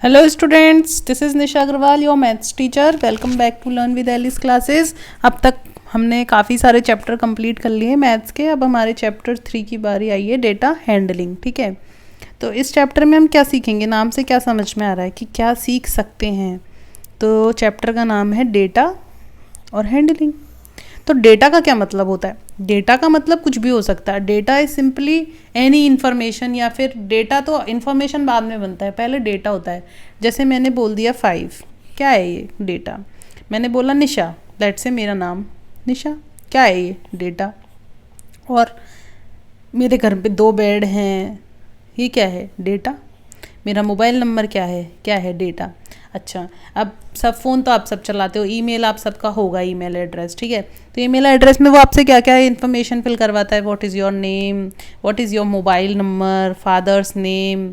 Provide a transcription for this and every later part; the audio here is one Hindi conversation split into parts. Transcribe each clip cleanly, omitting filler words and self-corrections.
Hello students, this is Nisha Agarwal, your maths teacher. Welcome back to Learn with Alice classes. अब तक हमने काफ़ी सारे चैप्टर कंप्लीट कर लिए मैथ्स के. अब हमारे चैप्टर 3 की बारी आई है, डेटा हैंडलिंग. ठीक है, तो इस चैप्टर में हम क्या सीखेंगे, नाम से क्या समझ में आ रहा है कि क्या सीख सकते हैं. तो चैप्टर का नाम है डेटा और हैंडलिंग. तो डेटा का क्या मतलब होता है? डेटा का मतलब कुछ भी हो सकता है. Data is simply any information, या फिर डेटा तो इन्फॉर्मेशन बाद में बनता है, पहले डेटा होता है. जैसे मैंने बोल दिया 5, क्या है ये डेटा. मैंने बोला निशा, दैट से मेरा नाम निशा, क्या है ये डेटा. और मेरे घर पे 2 बेड हैं, ये क्या है डेटा. मेरा मोबाइल नंबर क्या है डेटा. अच्छा, अब सब फ़ोन तो आप सब चलाते हो, ईमेल आप सबका होगा, ईमेल एड्रेस. ठीक है, तो ईमेल एड्रेस में वो आपसे क्या क्या इन्फॉर्मेशन फिल करवाता है. What is your name, what is your mobile number, father's name,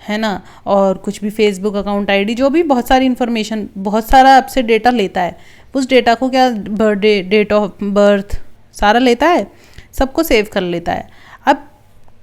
है ना, और कुछ भी फेसबुक अकाउंट आईडी, जो भी बहुत सारी इन्फॉर्मेशन, बहुत सारा आपसे डेटा लेता है. उस डेटा को क्या, बर्थडे, डेट ऑफ बर्थ, सारा लेता है, सबको सेव कर लेता है. अब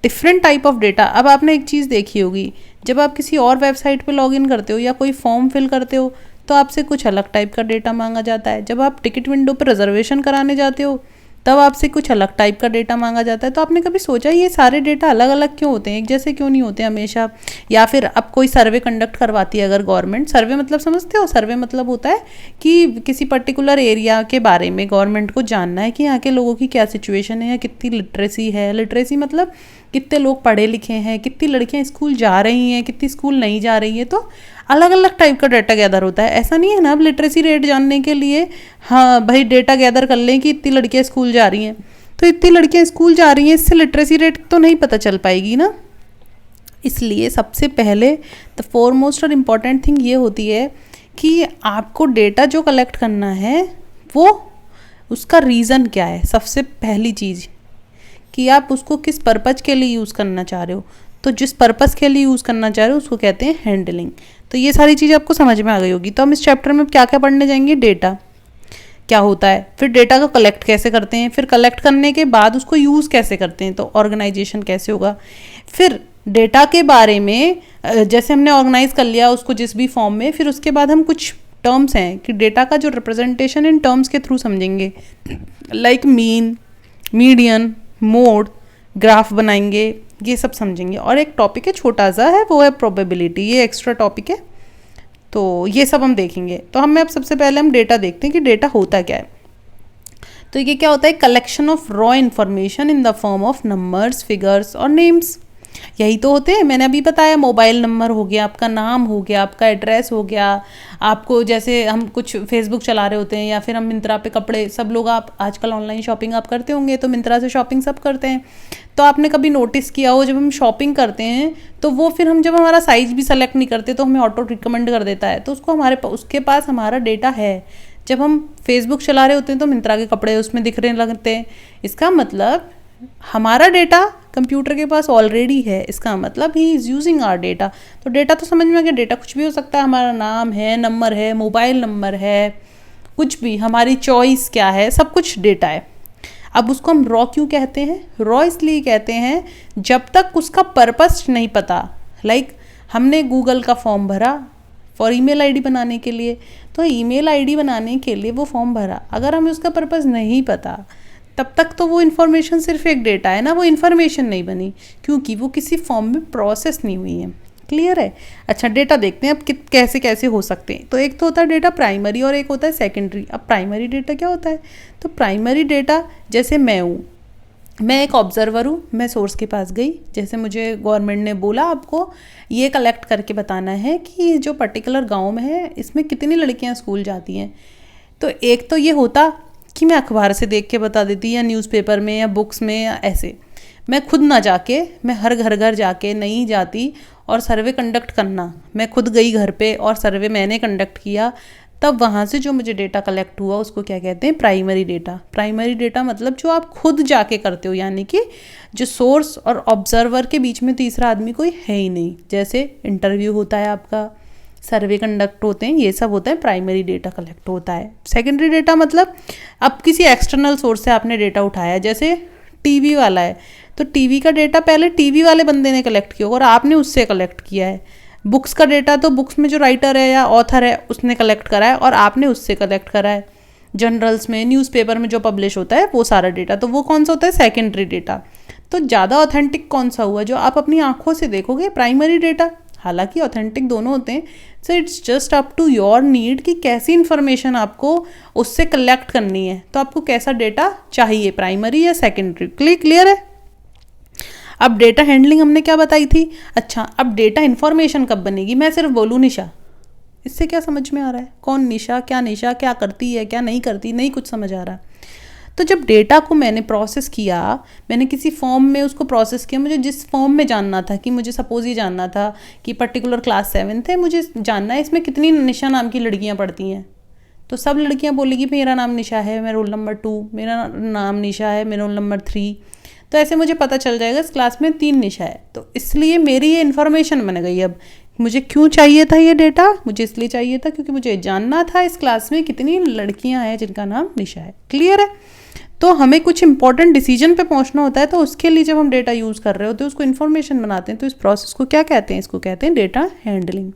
डिफरेंट टाइप ऑफ डेटा. अब आपने एक चीज़ देखी होगी, जब आप किसी और वेबसाइट पे लॉगिन करते हो या कोई फॉर्म फिल करते हो तो आपसे कुछ अलग टाइप का डेटा मांगा जाता है. जब आप टिकट विंडो पर रिजर्वेशन कराने जाते हो तब आपसे कुछ अलग टाइप का डेटा मांगा जाता है. तो आपने कभी सोचा ये सारे डेटा अलग अलग क्यों होते हैं, एक जैसे क्यों नहीं होते हमेशा. या फिर अब कोई सर्वे कंडक्ट करवाती है अगर गवर्नमेंट, सर्वे मतलब समझते हो, सर्वे मतलब होता है कि किसी पर्टिकुलर एरिया के बारे में गवर्नमेंट को जानना है कि यहाँ के लोगों की क्या सिचुएशन है, या कितनी लिटरेसी है. लिटरेसी मतलब कितने लोग पढ़े लिखे हैं, कितनी लड़कियां स्कूल जा रही हैं, कितनी स्कूल नहीं जा रही हैं. तो अलग अलग टाइप का डाटा गैदर होता है. ऐसा नहीं है ना, अब लिटरेसी रेट जानने के लिए हाँ भाई डेटा गैदर कर लें कि इतनी लड़कियां स्कूल जा रही हैं, तो इतनी लड़कियां स्कूल जा रही हैं, इससे लिटरेसी रेट तो नहीं पता चल पाएगी ना. इसलिए सबसे पहले द फॉरमोस्ट और इम्पॉर्टेंट थिंग ये होती है कि आपको डेटा जो कलेक्ट करना है वो उसका रीज़न क्या है. सबसे पहली चीज़ कि आप उसको किस पर्पज़ के लिए यूज़ करना चाह रहे हो. तो जिस पर्पज़ के लिए यूज़ करना चाह रहे हो उसको कहते हैं हैंडलिंग. तो ये सारी चीज़ आपको समझ में आ गई होगी. तो हम इस चैप्टर में क्या क्या पढ़ने जाएंगे, डेटा क्या होता है, फिर डेटा को कलेक्ट कैसे करते हैं, फिर कलेक्ट करने के बाद उसको यूज़ कैसे करते हैं, तो ऑर्गेनाइजेशन कैसे होगा. फिर डेटा के बारे में जैसे हमने ऑर्गेनाइज कर लिया उसको जिस भी फॉर्म में, फिर उसके बाद हम कुछ टर्म्स हैं कि डेटा का जो रिप्रेजेंटेशन इन टर्म्स के थ्रू समझेंगे, like mean, median, mode, graph बनाएंगे, ये सब समझेंगे. और एक टॉपिक है छोटा सा है, वो है प्रोबेबिलिटी, ये एक्स्ट्रा टॉपिक है. तो ये सब हम देखेंगे. तो अब सबसे पहले हम डेटा देखते हैं कि डेटा होता क्या है. तो ये क्या होता है, collection of raw information in the form of numbers, figures और नेम्स. यही तो होते हैं, मैंने अभी बताया. मोबाइल नंबर हो गया, आपका नाम हो गया, आपका एड्रेस हो गया. आपको जैसे हम कुछ फेसबुक चला रहे होते हैं या फिर हम मिंत्रा पे कपड़े, सब लोग आप आजकल ऑनलाइन शॉपिंग आप करते होंगे, तो मिंत्रा से शॉपिंग सब करते हैं. तो आपने कभी नोटिस किया हो, जब हम शॉपिंग करते हैं तो वो फिर हम जब हमारा साइज़ भी सेलेक्ट नहीं करते तो हमें ऑटो रिकमेंड कर देता है. तो उसको उसके पास हमारा डेटा है. जब हम फेसबुक चला रहे होते हैं तो मिंत्रा के कपड़े उसमें दिखने लगते हैं. इसका मतलब हमारा डेटा कंप्यूटर के पास ऑलरेडी है. इसका मतलब ही इज़ यूजिंग आवर डेटा. तो डेटा तो समझ में आ गया, डेटा कुछ भी हो सकता है. हमारा नाम है, नंबर है, मोबाइल नंबर है, कुछ भी, हमारी चॉइस क्या है, सब कुछ डेटा है. अब उसको हम रॉ क्यों कहते हैं, रॉ इसलिए कहते हैं जब तक उसका पर्पस नहीं पता. लाइक हमने गूगल का फॉर्म भरा फॉर ईमेल आईडी बनाने के लिए, तो ईमेल आईडी बनाने के लिए वो फॉर्म भरा, अगर हमें उसका पर्पस नहीं पता तब तक तो वो इन्फॉर्मेशन सिर्फ एक डेटा है ना, वो इन्फॉर्मेशन नहीं बनी, क्योंकि वो किसी फॉर्म में प्रोसेस नहीं हुई है. क्लियर है. अच्छा, डेटा देखते हैं अब कैसे कैसे हो सकते हैं. तो एक तो होता है डेटा प्राइमरी और एक होता है सेकेंडरी. अब प्राइमरी डेटा क्या होता है, तो प्राइमरी डेटा जैसे मैं हूँ, मैं एक ऑब्जर्वर हूँ, मैं सोर्स के पास गई, जैसे मुझे गवर्नमेंट ने बोला आपको ये कलेक्ट करके बताना है कि जो पर्टिकुलर गाँव में है इसमें कितनी लड़कियाँ स्कूल जाती हैं. तो एक तो ये होता कि मैं अखबार से देख के बता देती, या न्यूज़पेपर में, या बुक्स में, या ऐसे. मैं खुद ना जाके, मैं हर घर जाके नहीं जाती और सर्वे कंडक्ट करना. मैं खुद गई घर पे और सर्वे मैंने कंडक्ट किया, तब वहाँ से जो मुझे डेटा कलेक्ट हुआ उसको क्या कहते हैं, प्राइमरी डेटा. प्राइमरी डेटा मतलब जो आप खुद जाके करते हो, यानी कि जो सोर्स और ऑब्जर्वर के बीच में तीसरा आदमी कोई है ही नहीं. जैसे इंटरव्यू होता है आपका, सर्वे कंडक्ट होते हैं, ये सब होता है, प्राइमरी डेटा कलेक्ट होता है. सेकेंडरी डेटा मतलब अब किसी एक्सटर्नल सोर्स से आपने डेटा उठाया, जैसे टीवी वाला है तो टीवी का डेटा पहले टीवी वाले बंदे ने कलेक्ट किया और आपने उससे कलेक्ट किया है. बुक्स का डेटा तो बुक्स में जो राइटर है या ऑथर है उसने कलेक्ट करा है और आपने उससे कलेक्ट करा है। जर्नल्स में, न्यूज़पेपर में जो पब्लिश होता है वो सारा डेटा, तो वो कौन सा होता है? Secondary data. तो ज़्यादा ऑथेंटिक कौन सा हुआ? जो आप अपनी आंखों से देखोगे, प्राइमरी डेटा। हालांकि ऑथेंटिक दोनों होते हैं, so it's just up to your need कि कैसी इन्फॉर्मेशन आपको उससे कलेक्ट करनी है, तो आपको कैसा डेटा चाहिए, प्राइमरी या सेकेंडरी। क्लियर है? अब डेटा हैंडलिंग हमने क्या बताई थी? अच्छा, अब डेटा इन्फॉर्मेशन कब बनेगी? मैं सिर्फ बोलूँ निशा, इससे क्या समझ में आ रहा है? कौन निशा, क्या करती है, क्या नहीं करती, नहीं कुछ समझ आ रहा। तो जब डेटा को मैंने प्रोसेस किया, मैंने किसी फॉर्म में उसको प्रोसेस किया, मुझे जिस फॉर्म में जानना था, कि मुझे सपोज ये जानना था कि पर्टिकुलर क्लास 7 है, मुझे जानना है इसमें कितनी निशा नाम की लड़कियां पढ़ती हैं। तो सब लड़कियां बोलेगी मेरा नाम निशा है, मैं रोल नंबर 2, मेरा नाम निशा है, मैं रोल नंबर 3। तो ऐसे मुझे पता चल जाएगा इस क्लास में 3 निशा है। तो इसलिए मेरी ये इन्फॉर्मेशन बन गई। अब मुझे क्यों चाहिए था ये डेटा? मुझे इसलिए चाहिए था क्योंकि मुझे जानना था इस क्लास में कितनी लड़कियां हैं जिनका नाम निशा है। क्लियर है? तो हमें कुछ इंपॉर्टेंट डिसीजन पे पहुंचना होता है, तो उसके लिए जब हम डेटा यूज़ कर रहे होते हैं, उसको इन्फॉर्मेशन बनाते हैं, तो इस प्रोसेस को क्या कहते हैं? इसको कहते हैं डेटा हैंडलिंग।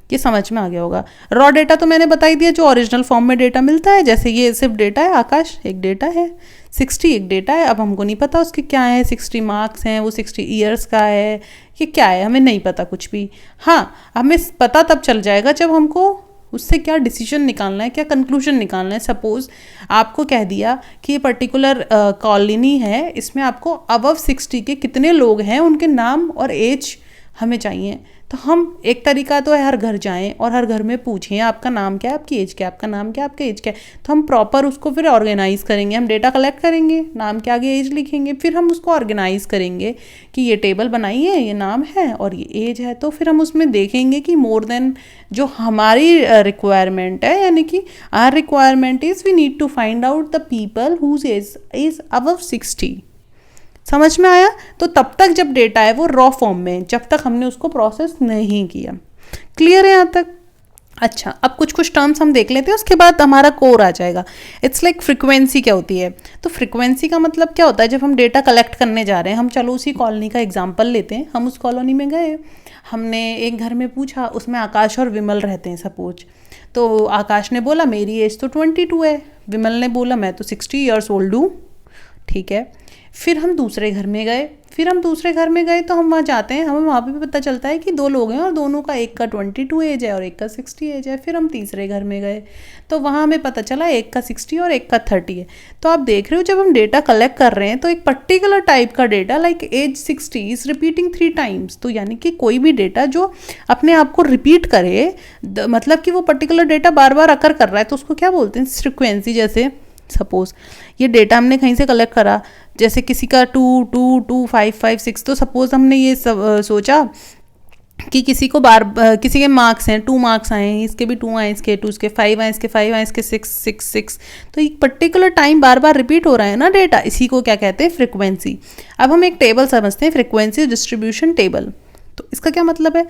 ये समझ में आ गया होगा। रॉ डेटा तो मैंने बता ही दिया, जो ओरिजिनल फॉर्म में डेटा मिलता है। जैसे ये सिर्फ डेटा है, आकाश एक डेटा है, 60 एक डेटा है। अब हमको नहीं पता उसके क्या है, 60 मार्क्स हैं, वो 60 ईयर्स का है, ये क्या है, हमें नहीं पता कुछ भी। हाँ, हमें पता तब चल जाएगा जब हमको उससे क्या डिसीजन निकालना है, क्या कंक्लूजन निकालना है। सपोज आपको कह दिया कि ये पर्टिकुलर कॉलोनी है, इसमें आपको अबव 60 के कितने लोग हैं, उनके नाम और एज हमें चाहिए। तो हम एक तरीका तो है हर घर जाएं और हर घर में पूछें आपका नाम क्या है, आपकी एज क्या है, आपका नाम क्या है, आपका एज क्या है। तो हम प्रॉपर उसको फिर ऑर्गेनाइज करेंगे। हम डेटा कलेक्ट करेंगे, नाम के आगे एज लिखेंगे, फिर हम उसको ऑर्गेनाइज करेंगे कि ये टेबल बनाई है, ये नाम है और ये एज है। तो फिर हम उसमें देखेंगे कि मोर देन जो हमारी रिक्वायरमेंट है, यानी कि our requirement is we need to find out the people whose age is above 60। समझ में आया? तो तब तक जब डेटा है वो रॉ फॉर्म में, जब तक हमने उसको प्रोसेस नहीं किया। क्लियर है यहाँ तक? अच्छा, अब कुछ टर्म्स हम देख लेते हैं, उसके बाद हमारा कोर आ जाएगा। इट्स लाइक फ्रिक्वेंसी क्या होती है? तो फ्रिक्वेंसी का मतलब क्या होता है? जब हम डेटा कलेक्ट करने जा रहे हैं, हम चलो उसी कॉलोनी का एग्जाम्पल लेते हैं। हम उस कॉलोनी में गए, हमने एक घर में पूछा, उसमें आकाश और विमल रहते हैं सपोज। तो आकाश ने बोला मेरी एज तो 22 है, विमल ने बोला मैं तो 60 ईयर्स ओल्ड हूँ। ठीक है, फिर हम दूसरे घर में गए, तो हम वहाँ जाते हैं, हमें वहाँ पे भी पता चलता है कि 2 लोग हैं और दोनों का, एक का 22 एज है और एक का 60 एज है। फिर हम तीसरे घर में गए तो वहाँ हमें पता चला एक का 60 और एक का 30 है। तो आप देख रहे हो, जब हम डेटा कलेक्ट कर रहे हैं तो एक पर्टिकुलर टाइप का data like age 60 is repeating 3 times. तो यानी कि कोई भी डेटा जो अपने आप को रिपीट करे, मतलब कि वो पर्टिकुलर डेटा बार बार अकर कर रहा है, तो उसको क्या बोलते हैं? फ्रिक्वेंसी। जैसे सपोज ये डेटा हमने कहीं से कलेक्ट करा, जैसे किसी का 2, 2, 2, 5, 5, 6। तो सपोज हमने ये सोचा कि किसी के मार्क्स हैं, 2 मार्क्स आए हैं, इसके भी 2 आए, इसके 2, इसके 5 आए, इसके 5 आए, इसके 6, 6, 6। तो एक पर्टिकुलर टाइम बार बार रिपीट हो रहा है ना डेटा, इसी को क्या कहते हैं? फ्रिक्वेंसी। अब हम एक टेबल समझते हैं, फ्रिक्वेंसी डिस्ट्रीब्यूशन टेबल। तो इसका क्या मतलब है?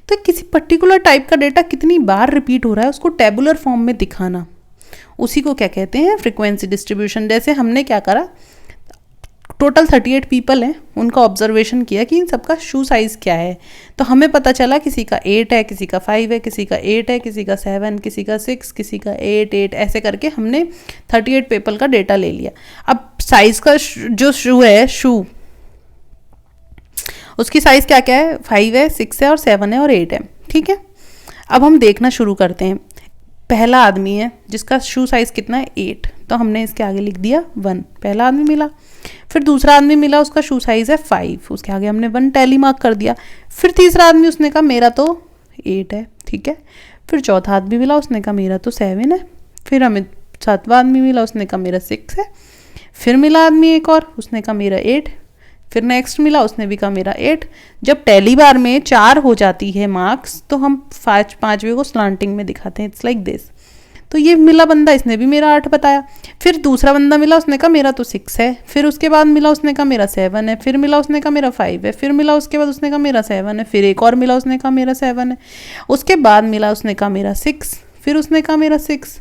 तो किसी पर्टिकुलर टाइप का डेटा कितनी बार रिपीट हो रहा है उसको टेबुलर फॉर्म में दिखाना, उसी को क्या कहते हैं? Frequency distribution. जैसे हमने क्या करा, टोटल 38 पीपल हैं, उनका ऑब्जर्वेशन किया कि इन सबका शू साइज़ क्या है। तो हमें पता चला किसी का 8 है, किसी का 5 है, किसी का 8 है, किसी का 7, किसी का 6, किसी का 8, 8, ऐसे करके हमने 38 पीपल का डेटा ले लिया। अब साइज़ का जो शू है, उसकी साइज़ क्या क्या है? 5 है, 6 है और 7 है और 8 है। ठीक है, अब हम देखना शुरू करते हैं। पहला आदमी है जिसका शू साइज़ कितना है? 8। तो हमने इसके आगे लिख दिया 1, पहला आदमी मिला। फिर दूसरा आदमी मिला, उसका शू साइज़ है 5, उसके आगे हमने 1 टैली मार्क कर दिया। फिर तीसरा आदमी, उसने कहा मेरा तो 8 है। ठीक है, फिर चौथा आदमी मिला, उसने कहा मेरा तो 7 है। फिर हमें 7वां आदमी मिला, उसने कहा मेरा 6 है। फिर मिला आदमी एक और, उसने कहा मेरा 8। फिर नेक्स्ट मिला, उसने भी कहा मेरा 8। जब टैली बार में 4 हो जाती है मार्क्स, तो हम 5वें को स्लांटिंग में दिखाते हैं। It's like this. तो ये मिला बंदा, इसने भी मेरा 8 बताया। फिर दूसरा बंदा मिला, उसने कहा मेरा तो 6 है। फिर उसके बाद मिला, उसने कहा मेरा 7 है। फिर मिला, उसने कहा मेरा 5 है। फिर मिला, उसके बाद उसने कहा मेरा 7 है। फिर एक और मिला, उसने कहा मेरा 7 है। उसके बाद मिला, उसने कहा मेरा 6। फिर उसने कहा मेरा 6।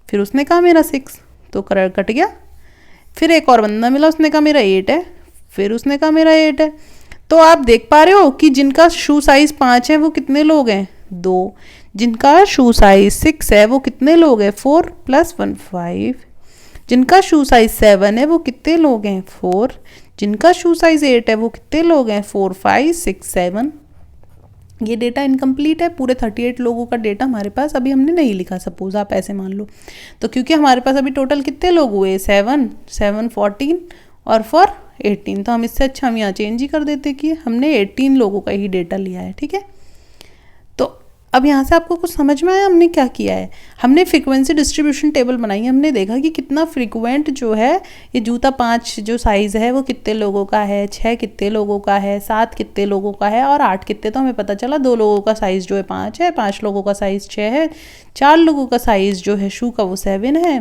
फिर उसने कहा मेरा 6, तो कट गया। फिर एक और बंदा मिला, उसने कहा मेरा 8 है। फिर उसने कहा मेरा 8 है। तो आप देख पा रहे हो कि जिनका शू साइज 5 है वो कितने लोग हैं, 2। जिनका शू साइज 6 है वो कितने लोग हैं, 4 + 1 5। जिनका शू साइज 7 है वो कितने लोग हैं, 4। जिनका शू साइज 8 है वो कितने लोग हैं, 4 5 6 7। ये डेटा इनकम्प्लीट है, पूरे 38 लोगों का डेटा हमारे पास अभी हमने नहीं लिखा, सपोज आप ऐसे मान लो। तो क्योंकि हमारे पास अभी टोटल कितने लोग हुए, 7 7 14 और 4 18, तो हम इससे अच्छा हम यहाँ चेंज ही कर देते कि हमने 18 लोगों का ही डेटा लिया है, ठीक है। तो अब यहाँ से आपको कुछ समझ में आया हमने क्या किया है, हमने फ्रीक्वेंसी डिस्ट्रीब्यूशन टेबल बनाई है। हमने देखा कि कितना फ्रीक्वेंट जो है ये जूता 5 जो साइज़ है वो कितने लोगों का है, 6 कितने लोगों का है, 7 कितने लोगों का है और 8 कितने। तो हमें पता चला 2 लोगों का साइज़ जो है 5 है, 5 लोगों का साइज़ 6 है, 4 लोगों का साइज़ जो है शू का वो 7 है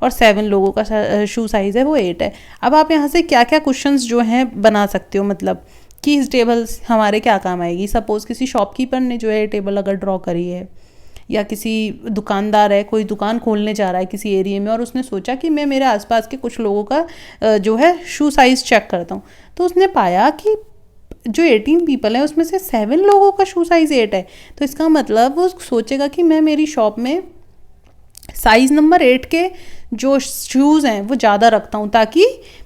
और 7 लोगों का शू साइज़ है वो 8 है। अब आप यहाँ से क्या क्या क्वेश्चंस जो हैं बना सकते हो, मतलब कि इस टेबल हमारे क्या काम आएगी। सपोज़ किसी शॉपकीपर ने जो है टेबल अगर ड्रॉ करी है, या किसी दुकानदार है, कोई दुकान खोलने जा रहा है किसी एरिया में और उसने सोचा कि मैं मेरे आसपास के कुछ लोगों का जो है शू साइज़ चेक करता हूँ। तो उसने पाया कि जो 18 पीपल हैं उसमें से 7 लोगों का शू साइज़ 8 है। तो इसका मतलब वो सोचेगा कि मैं मेरी शॉप में साइज़ नंबर 8 के जो शूज़ हैं वो ज़्यादा रखता हूँ, ताकि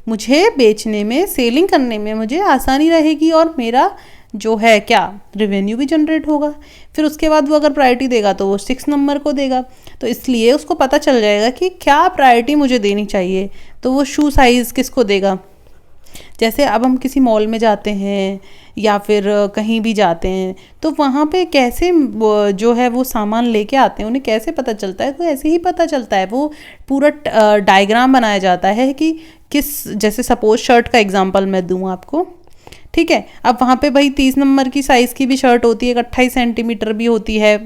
मुझे बेचने में, सेलिंग करने में मुझे आसानी रहेगी और मेरा जो है क्या रेवेन्यू भी जनरेट होगा। फिर उसके बाद वो अगर प्रायोरिटी देगा तो वो 6 नंबर को देगा। तो इसलिए उसको पता चल जाएगा कि क्या प्रायोरिटी मुझे देनी चाहिए, तो वो शू साइज़ किसको देगा। जैसे अब हम किसी मॉल में जाते हैं या फिर कहीं भी जाते हैं तो वहाँ पे कैसे जो है वो सामान लेके आते हैं, उन्हें कैसे पता चलता है, तो ऐसे ही पता चलता है। वो पूरा डायग्राम बनाया जाता है कि किस, जैसे सपोज शर्ट का एग्जांपल मैं दूँ आपको, ठीक है। अब वहाँ पे भाई 30 नंबर की साइज़ की भी शर्ट होती है, 28 सेंटीमीटर भी होती है,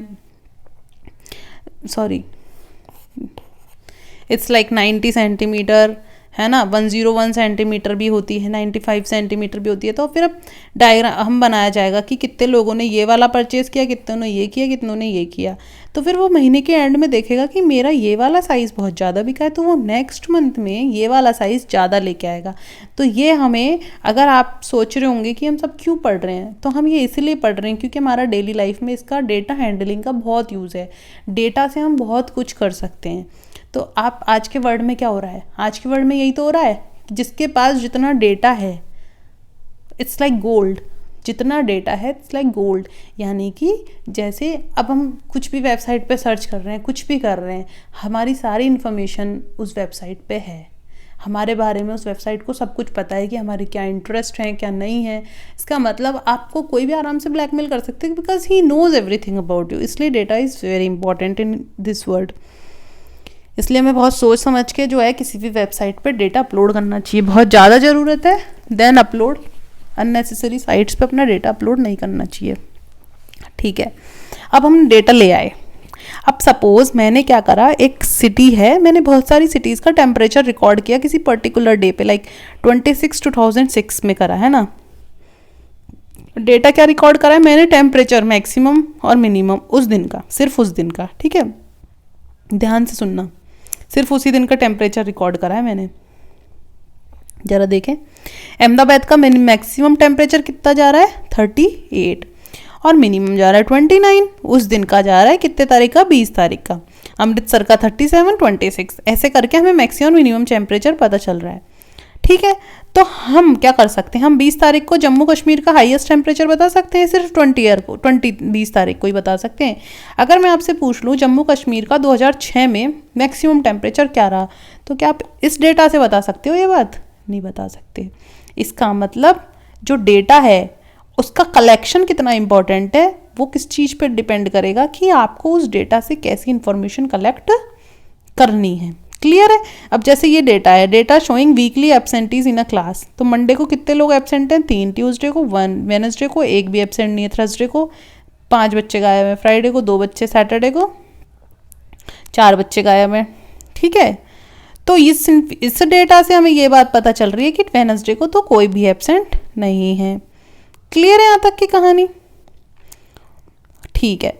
सॉरी इट्स लाइक 90 सेंटीमीटर है ना, 101 सेंटीमीटर भी होती है, 95 सेंटीमीटर भी होती है। तो फिर अब डायग्राम हम बनाया जाएगा कि कितने लोगों ने ये वाला परचेज़ किया, कितनों ने ये किया, कितनों ने ये किया। तो फिर वो महीने के एंड में देखेगा कि मेरा ये वाला साइज़ बहुत ज़्यादा बिका है, तो वो नेक्स्ट मंथ में ये वाला साइज़ ज़्यादा लेके आएगा। तो ये हमें, अगर आप सोच रहे होंगे कि हम सब क्यों पढ़ रहे हैं, तो हम ये इसलिए पढ़ रहे हैं क्योंकि हमारा डेली लाइफ में इसका डेटा हैंडलिंग का बहुत यूज़ है। डेटा से हम बहुत कुछ कर सकते हैं। तो आप आज के वर्ल्ड में क्या हो रहा है, आज के वर्ल्ड में यही तो हो रहा है कि जिसके पास जितना डेटा है इट्स लाइक गोल्ड, जितना डेटा है इट्स लाइक गोल्ड। यानी कि जैसे अब हम कुछ भी वेबसाइट पे सर्च कर रहे हैं, कुछ भी कर रहे हैं, हमारी सारी इन्फॉर्मेशन उस वेबसाइट पे है, हमारे बारे में उस वेबसाइट को सब कुछ पता है कि हमारे क्या इंटरेस्ट हैं क्या नहीं है। इसका मतलब आपको कोई भी आराम से ब्लैकमेल कर सकते हैं because he knows everything about you. इसलिए data is very important in this world. इसलिए हमें बहुत सोच समझ के जो है किसी भी वेबसाइट पे डेटा अपलोड करना चाहिए, बहुत ज़्यादा ज़रूरत है देन अपलोड। अननेसेसरी साइट्स पे अपना डेटा अपलोड नहीं करना चाहिए, ठीक है। अब हम डेटा ले आए। अब सपोज मैंने क्या करा, एक सिटी है, मैंने बहुत सारी सिटीज़ का टेम्परेचर रिकॉर्ड किया किसी पर्टिकुलर डे पे, लाइक 26 2006 में करा है ना। डेटा क्या रिकॉर्ड करा है मैंने, टेम्परेचर मैक्सिमम और मिनिमम उस दिन का, सिर्फ उस दिन का, ठीक है। ध्यान से सुनना, सिर्फ उसी दिन का टेम्परेचर रिकॉर्ड करा है मैंने। जरा देखें, अहमदाबाद का मैक्सिमम टेम्परेचर कितना जा रहा है 38 और मिनिमम जा रहा है 29। उस दिन का जा रहा है कितने तारीख का, 20 तारीख का। अमृतसर का 37 26, ऐसे करके हमें मैक्सिमम मिनिमम टेम्परेचर पता चल रहा है, ठीक है। तो हम क्या कर सकते हैं, हम 20 तारीख को जम्मू कश्मीर का हाईएस्ट टेम्परेचर बता सकते हैं, सिर्फ 20 तारीख को ही बता सकते हैं। अगर मैं आपसे पूछ लूँ जम्मू कश्मीर का 2006 में मैक्सिमम टेम्परेचर क्या रहा, तो क्या आप इस डेटा से बता सकते हो ये बात? नहीं बता सकते। इसका मतलब जो डेटा है उसका कलेक्शन कितना इंपॉर्टेंट है, वो किस चीज़ पर डिपेंड करेगा कि आपको उस डेटा से कैसी इंफॉर्मेशन कलेक्ट करनी है। क्लियर है? अब जैसे ये डेटा है, डेटा शोइंग वीकली एब्सेंटीज इन अ क्लास, तो मंडे को कितने लोग एब्सेंट हैं, 3, ट्यूसडे को 1, वेडनेसडे को 1 भी एब्सेंट नहीं है, थर्सडे को 5 बच्चे गायब हैं, फ्राइडे को 2 बच्चे, सैटरडे को 4 बच्चे गायब हैं, ठीक है। तो इस डेटा से हमें ये बात पता चल रही है कि वेडनेसडे को तो कोई भी एब्सेंट नहीं है। क्लियर है यहाँ तक की कहानी? ठीक है।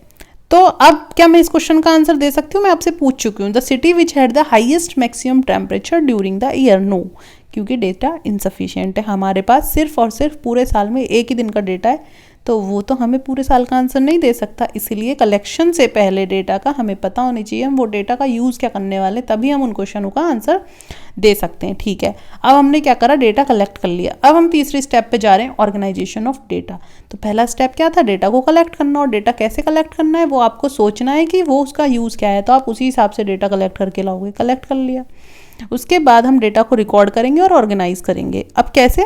तो अब क्या मैं इस क्वेश्चन का आंसर दे सकती हूँ? मैं आपसे पूछ चुकी हूँ, the city which had the highest maximum temperature during the year. No, क्योंकि डेटा इनसफिशिएंट है, हमारे पास सिर्फ और सिर्फ पूरे साल में एक ही दिन का डेटा है, तो वो तो हमें पूरे साल का आंसर नहीं दे सकता। इसीलिए कलेक्शन से पहले डेटा का हमें पता होनी चाहिए हम वो डेटा का यूज़ क्या करने वाले, तभी हम उन क्वेश्चनों का आंसर दे सकते हैं। ठीक है, अब हमने क्या करा, डेटा कलेक्ट कर लिया। अब हम तीसरे स्टेप पे जा रहे हैं, ऑर्गेनाइजेशन ऑफ डेटा। तो पहला स्टेप क्या था, डेटा को कलेक्ट करना, और डेटा कैसे कलेक्ट करना है वो आपको सोचना है कि वो उसका यूज़ क्या है, तो आप उसी हिसाब से डेटा कलेक्ट करके लाओगे। कलेक्ट कर लिया, उसके बाद हम डेटा को रिकॉर्ड करेंगे और ऑर्गेनाइज करेंगे। अब कैसे,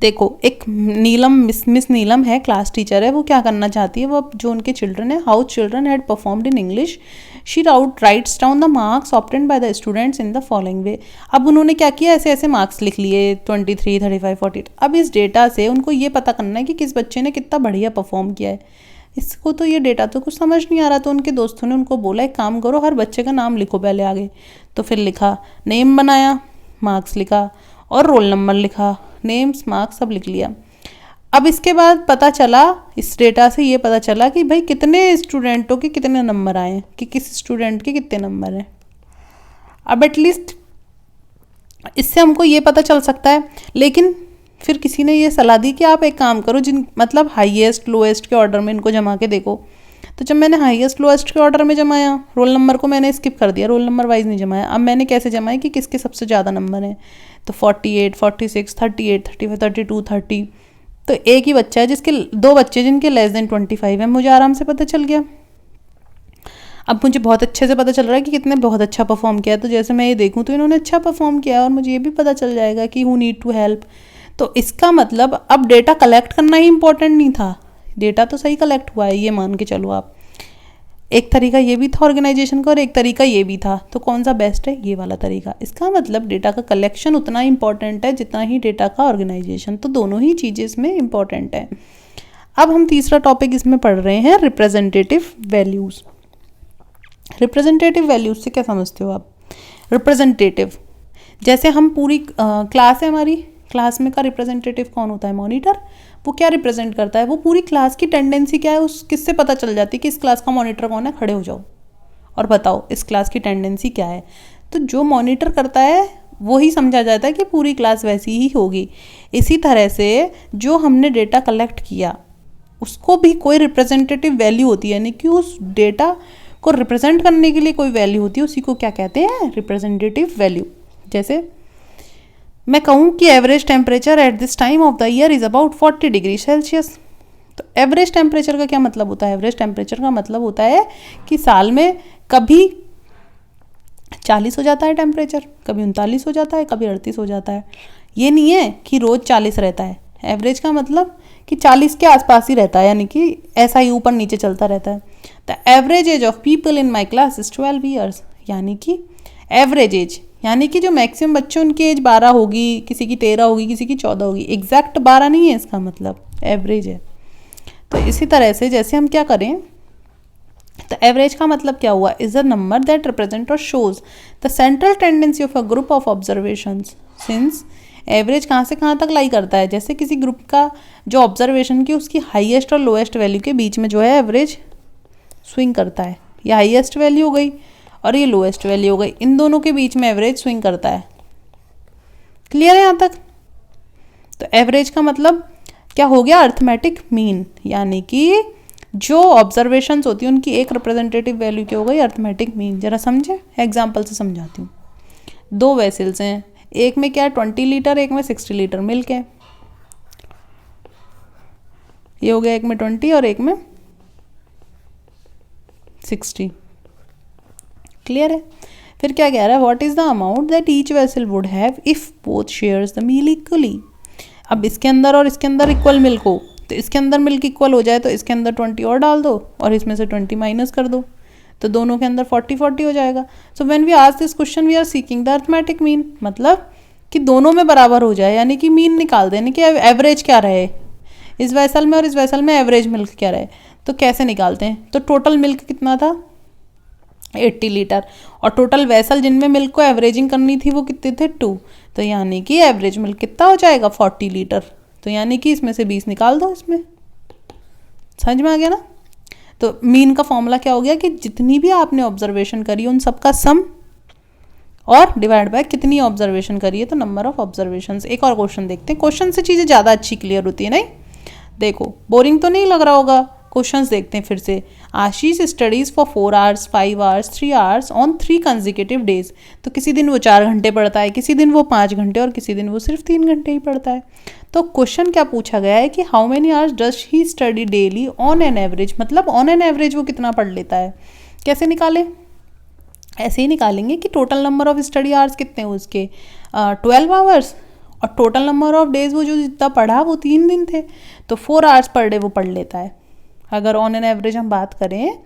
देखो एक नीलम मिस नीलम है, क्लास टीचर है, वो क्या करना चाहती है, वो जो उनके चिल्ड्रन है, how children had performed in English, she writes down the marks obtained by the students in the following वे। अब उन्होंने क्या किया, ऐसे ऐसे मार्क्स लिख लिए 23, 35, 48। अब इस डेटा से उनको ये पता करना है कि किस बच्चे ने कितना बढ़िया परफॉर्म किया है। इसको तो ये डेटा तो कुछ समझ नहीं आ रहा, तो उनके दोस्तों ने उनको बोला एक काम करो, हर बच्चे का नाम लिखो पहले आगे। तो फिर लिखा, नेम बनाया, मार्क्स लिखा, और रोल नंबर लिखा, नेम्स मार्क्स सब लिख लिया। अब इसके बाद पता चला, इस डेटा से ये पता चला कि भाई कितने स्टूडेंटों के कितने नंबर आए हैं, कि किस स्टूडेंट के कितने नंबर हैं। अब एटलीस्ट इससे हमको ये पता चल सकता है। लेकिन फिर किसी ने ये सलाह दी कि आप एक काम करो, जिन मतलब हाईएस्ट लोएस्ट के ऑर्डर में इनको जमा के देखो। तो जब मैंने हाईएस्ट लोएस्ट के ऑर्डर में जमाया, रोल नंबर को मैंने स्किप कर दिया, रोल नंबर वाइज नहीं जमाया। अब मैंने कैसे जमाया कि किसके सबसे ज़्यादा नंबर हैं, तो 48, 46, 38, 35, 32, 30। तो एक ही बच्चा है जिसके, दो बच्चे जिनके लेस देन 25 है, मुझे आराम से पता चल गया। अब मुझे बहुत अच्छे से पता चल रहा है कि कितने बहुत अच्छा परफॉर्म किया है। तो जैसे मैं ये देखूँ तो इन्होंने अच्छा परफॉर्म किया है, और मुझे ये भी पता चल जाएगा कि हु नीड टू हेल्प। तो इसका मतलब अब डेटा कलेक्ट करना ही इंपॉर्टेंट नहीं था, डेटा तो सही कलेक्ट हुआ है, ये मान के चलो आप। एक तरीका ये भी था ऑर्गेनाइजेशन का, और एक तरीका ये भी था, तो कौन सा बेस्ट है, ये वाला तरीका। इसका मतलब डेटा का कलेक्शन उतना ही इंपॉर्टेंट है जितना ही डेटा का ऑर्गेनाइजेशन, तो दोनों ही चीज़ें इसमें इंपॉर्टेंट है। अब हम तीसरा टॉपिक इसमें पढ़ रहे हैं, रिप्रेजेंटेटिव वैल्यूज़। रिप्रेजेंटेटिव वैल्यूज़ से क्या समझते हो आप? रिप्रेजेंटेटिव, जैसे हम पूरी क्लास है हमारी, क्लास में का रिप्रेजेंटेटिव कौन होता है, मॉनिटर। वो क्या रिप्रेजेंट करता है, वो पूरी क्लास की टेंडेंसी क्या है, उस किससे पता चल जाती है कि इस क्लास का मॉनिटर कौन है, खड़े हो जाओ और बताओ इस क्लास की टेंडेंसी क्या है। तो जो मॉनिटर करता है वो ही समझा जाता है कि पूरी क्लास वैसी ही होगी। इसी तरह से जो हमने डेटा कलेक्ट किया उसको भी कोई रिप्रेजेंटेटिव वैल्यू होती है, यानी कि उस डेटा को रिप्रेजेंट करने के लिए कोई वैल्यू होती है, उसी को क्या कहते हैं, रिप्रेजेंटेटिव वैल्यू। जैसे मैं कहूँ कि average temperature at this time of the year is about 40 degree Celsius. तो एवरेज टेम्परेचर का क्या मतलब होता है, एवरेज टेम्परेचर का मतलब होता है कि साल में कभी 40 हो जाता है टेम्परेचर, कभी 39 हो जाता है, कभी 38 हो जाता है। ये नहीं है कि रोज़ 40 रहता है। एवरेज का मतलब कि 40 के आसपास ही रहता है, यानी कि ऐसा ही ऊपर नीचे चलता रहता है। The average age of people in my class is 12 years, यानी कि एवरेज एज, यानी कि जो मैक्सिमम बच्चे उनकी एज 12 होगी, किसी की 13 होगी, किसी की 14 होगी। एग्जैक्ट 12 नहीं है इसका मतलब, एवरेज है। तो इसी तरह से जैसे हम क्या करें, तो एवरेज का मतलब क्या हुआ, is a number that represent और shows the central tendency of a group of observations. Since average कहाँ से कहाँ तक लाई करता है, जैसे किसी ग्रुप का जो ऑब्जर्वेशन की उसकी हाईएस्ट और लोएस्ट वैल्यू के बीच में जो है एवरेज स्विंग करता है। ये हाईएस्ट वैल्यू हो गई और ये लोएस्ट वैल्यू हो गई, इन दोनों के बीच में एवरेज स्विंग करता है। क्लियर है यहाँ तक? तो एवरेज का मतलब क्या हो गया, अर्थमेटिक मीन, यानी कि जो ऑब्जर्वेशंस होती हैं उनकी एक रिप्रेजेंटेटिव वैल्यू क्या हो गई, अर्थमेटिक मीन। जरा समझे, एग्जाम्पल से समझाती हूँ। 2 वेसल्स हैं, एक में क्या है 20 लीटर, एक में 60 लीटर मिल्क है। ये हो गया एक में 20 और एक में 60। क्लियर है? फिर क्या कह रहा है, what is the amount that each vessel would have if both shares the meal equally. अब इसके अंदर और इसके अंदर इक्वल मिल्क हो, तो इसके अंदर मिल्क इक्वल हो जाए तो इसके अंदर 20 और डाल दो और इसमें से 20 माइनस कर दो, तो दोनों के अंदर 40-40 हो जाएगा। So when we ask this question we are seeking the arithmetic mean, मतलब कि दोनों में बराबर हो जाए, यानी कि मीन निकाल दें, यानी कि एवरेज क्या रहे इस वेसल में और इस वेसल में एवरेज मिल्क क्या रहे। तो कैसे निकालते हैं, तो टोटल मिल्क कितना था 80 लीटर, और टोटल वेसल जिनमें मिल्क को एवरेजिंग करनी थी वो कितने थे 2, तो यानी कि एवरेज मिल्क कितना हो जाएगा 40 लीटर। तो यानी कि इसमें से 20 निकाल दो, इसमें समझ में आ गया ना। तो मीन का फॉर्मूला क्या हो गया कि जितनी भी आपने ऑब्जर्वेशन करी उन सबका सम और डिवाइड बाय कितनी ऑब्जर्वेशन करिए तो नंबर ऑफ ऑब्जर्वेशन। एक और क्वेश्चन देखते हैं, क्वेश्चन से चीज़ें ज़्यादा अच्छी क्लियर होती है नहीं। देखो बोरिंग तो नहीं लग रहा होगा, क्वेश्चंस देखते हैं फिर से। Ashish studies for 4 hours 5 hours 3 hours on 3 consecutive days. तो किसी दिन वो 4 घंटे पढ़ता है, किसी दिन वो 5 घंटे और किसी दिन वो सिर्फ 3 घंटे ही पढ़ता है। तो क्वेश्चन क्या पूछा गया है कि how many hours does he study daily on an average, मतलब ऑन एन एवरेज वो कितना पढ़ लेता है। कैसे निकालें, ऐसे ही निकालेंगे कि total number of study hours कितने हैं उसके 12 आवर्स, और टोटल नंबर ऑफ डेज वो जो जितना पढ़ा वो 3 दिन थे, तो 4 आवर्स पर डे वो पढ़ लेता है। अगर ऑन एन एवरेज हम बात करें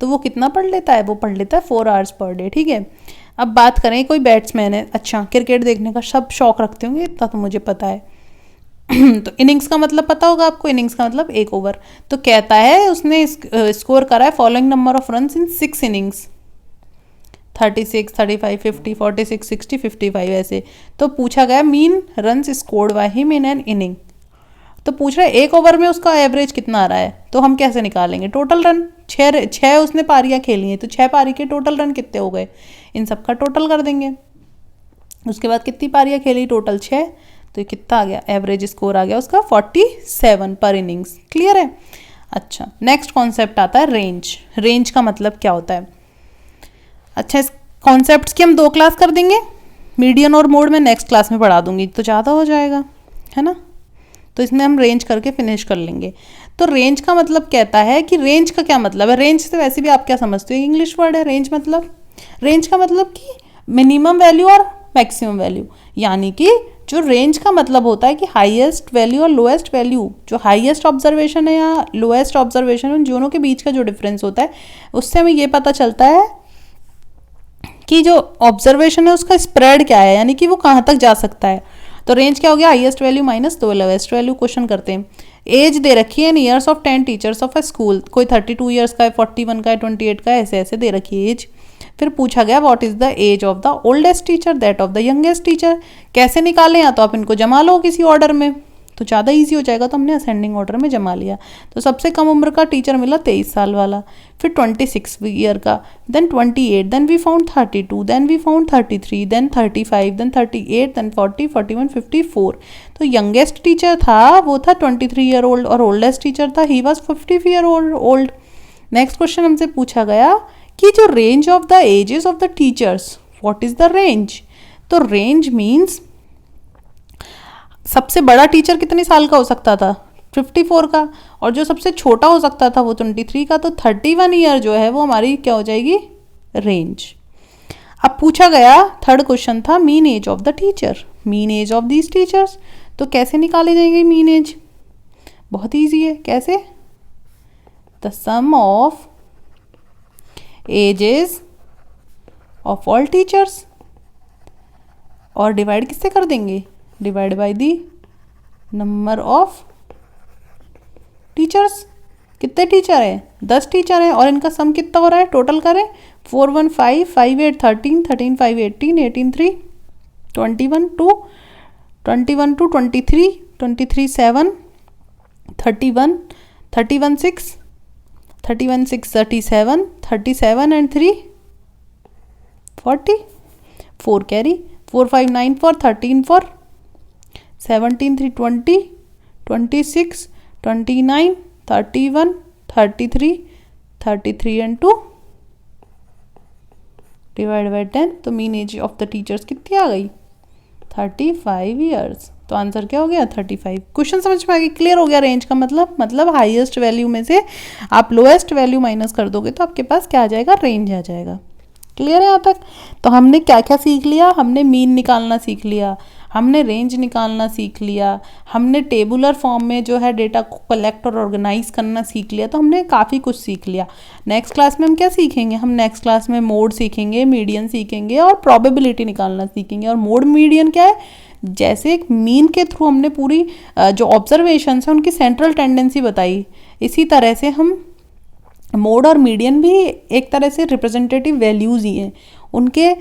तो वो कितना पढ़ लेता है, वो पढ़ लेता है 4 आवर्स पर डे। ठीक है, अब बात करें कोई बैट्समैन है, अच्छा क्रिकेट देखने का सब शौक रखते होंगे, इतना तो मुझे पता है। तो इनिंग्स का मतलब पता होगा आपको, इनिंग्स का मतलब 1 ओवर। तो कहता है उसने स्कोर करा है following number of runs in 6 innings, 36 35 50 46 60 55 ऐसे। तो पूछा गया mean runs scored by him in an inning. तो पूछ रहा है 1 ओवर में उसका एवरेज कितना आ रहा है, तो हम कैसे निकालेंगे टोटल रन। 6 उसने पारियां खेली हैं, तो 6 पारी के टोटल रन कितने हो गए, इन सब का टोटल कर देंगे। उसके बाद कितनी पारियां खेली, टोटल 6, तो ये कितना आ गया, एवरेज स्कोर आ गया उसका 47 पर इनिंग्स। क्लियर है। अच्छा नेक्स्ट कॉन्सेप्ट आता है रेंज। रेंज का मतलब क्या होता है। अच्छा इस कॉन्सेप्ट्स की हम 2 क्लास कर देंगे, मीडियन और मोड में नेक्स्ट क्लास में पढ़ा दूंगी तो ज़्यादा हो जाएगा, है ना। तो इसमें हम रेंज करके फिनिश कर लेंगे। तो रेंज का मतलब कहता है कि रेंज का क्या मतलब है। रेंज से वैसे भी आप क्या समझते हो, इंग्लिश वर्ड है रेंज मतलब। रेंज का मतलब कि मिनिमम वैल्यू और मैक्सिमम वैल्यू, यानी कि जो रेंज का मतलब होता है कि हाईएस्ट वैल्यू और लोएस्ट वैल्यू, जो हाईएस्ट ऑब्जर्वेशन है या लोएस्ट ऑब्जर्वेशन है, उन दोनों के बीच का जो डिफरेंस होता है, उससे हमें ये पता चलता है कि जो ऑब्जर्वेशन है उसका स्प्रेड क्या है, यानी कि वो कहाँ तक जा सकता है। तो रेंज क्या हो गया, highest value minus 2 lowest value. Question करते हैं। एज दे रखी है इन years of 10 teachers of a school, कोई 32 ईयर्स का है, 41 का है, 28 का है, ऐसे ऐसे दे रखी है एज। फिर पूछा गया what is the age of the oldest teacher that of the youngest teacher. कैसे निकालें, या तो आप इनको जमा लो किसी ऑर्डर में तो ज़्यादा इजी हो जाएगा, तो हमने असेंडिंग ऑर्डर में जमा लिया। तो सबसे कम उम्र का टीचर मिला 23 साल वाला, फिर 26 ईयर का, then 28, then we found 32, then we found 33, then 35, then 38, then 40, 41, 54। तो यंगेस्ट टीचर था वो था 23 ईयर ओल्ड और ओल्डेस्ट टीचर था he was 50 year old. Next question हमसे पूछा गया कि जो range of the ages of the teachers, what is the range. तो रेंज मीन्स सबसे बड़ा टीचर कितने साल का हो सकता था, 54 का, और जो सबसे छोटा हो सकता था वो 23 का। तो 31 ईयर जो है वो हमारी क्या हो जाएगी, रेंज। अब पूछा गया थर्ड क्वेश्चन था mean age of the teacher, mean age of these teachers. तो कैसे निकाले जाएंगे मीन एज, बहुत ईजी है। कैसे, the sum of ages of all teachers, और डिवाइड किससे कर देंगे, divide by the number of teachers. कितने टीचर हैं, 10 टीचर हैं, और इनका सम कितना हो रहा है, टोटल करें 4 1 5 5 8 13 13 5 18 18 3 21 2 21 2 23 23 7 31 31 6 31 6 37 37 and 3 40 4 carry 4 5 9 4 13 4 17 3 20 26 29 31 33 33 and 2 divide by 10। तो mean age of the teachers कितनी आ गई, 35 ईयर्स। तो आंसर क्या हो गया, 35। क्वेश्चन समझ में आ गया, क्लियर हो गया। रेंज का मतलब हाईएस्ट वैल्यू में से आप लोएस्ट वैल्यू माइनस कर दोगे तो आपके पास क्या आ जाएगा, रेंज आ जाएगा। क्लियर है यहाँ तक। तो हमने क्या क्या सीख लिया, हमने मीन निकालना सीख लिया, हमने रेंज निकालना सीख लिया, हमने टेबुलर फॉर्म में जो है डेटा को कलेक्ट और ऑर्गेनाइज करना सीख लिया। तो हमने काफ़ी कुछ सीख लिया। नेक्स्ट क्लास में हम क्या सीखेंगे, हम नेक्स्ट क्लास में मोड सीखेंगे, मीडियन सीखेंगे और प्रोबेबिलिटी निकालना सीखेंगे। और मोड मीडियन क्या है, जैसे एक मीन के थ्रू हमने पूरी जो ऑब्जर्वेशन है उनकी सेंट्रल टेंडेंसी बताई, इसी तरह से हम मोड और मीडियन भी एक तरह से रिप्रेजेंटेटिव वैल्यूज़ ही हैं। उनके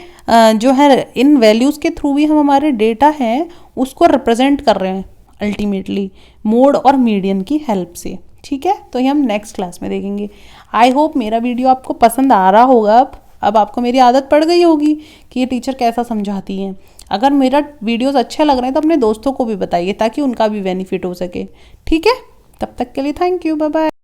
जो है इन वैल्यूज़ के थ्रू भी हम हमारे डेटा हैं उसको रिप्रेजेंट कर रहे हैं अल्टीमेटली मोड और मीडियन की हेल्प से। ठीक है, तो ये हम नेक्स्ट क्लास में देखेंगे। आई होप मेरा वीडियो आपको पसंद आ रहा होगा। अब अब आपको मेरी आदत पड़ गई होगी कि ये टीचर कैसा समझाती हैं। अगर मेरा वीडियोस अच्छे लग रहे हैं तो अपने दोस्तों को भी बताइए ताकि उनका भी बेनिफिट हो सके। ठीक है, तब तक के लिए थैंक यू, बाय बाय।